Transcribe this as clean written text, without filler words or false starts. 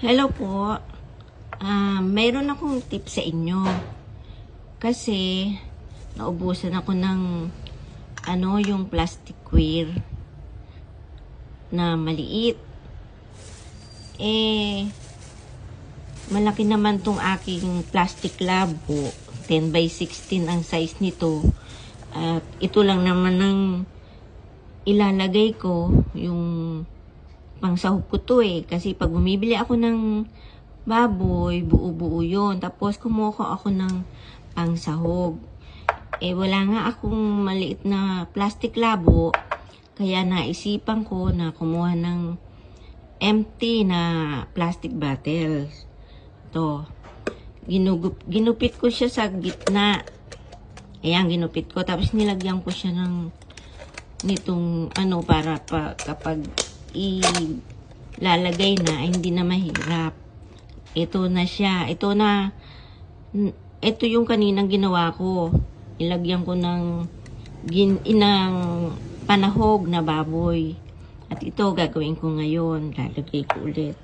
Hello po. Mayroon akong tip sa inyo. Kasi, naubusan ako ng yung plasticware na maliit. Malaki naman tong aking plastic labo. 10 by 16 ang size nito. At ito lang naman ang ilalagay ko, yung pangsahog ko to kasi pag bumibili ako ng baboy, buo-buo yun. Tapos kumuha ako ng pangsahog. Wala nga akong maliit na plastic labo, kaya naisipan ko na kumuha ng empty na plastic bottles. To, ginupit ko siya sa gitna. Ayan, ginupit ko. Tapos nilagyan ko siya nitong para kapag ilalagay na, hindi na mahirap. Ito na siya. Ito yung kaninang ginawa ko. Ilagyan ko ng panahog na baboy. At ito gagawin ko ngayon. Lalagay ko ulit.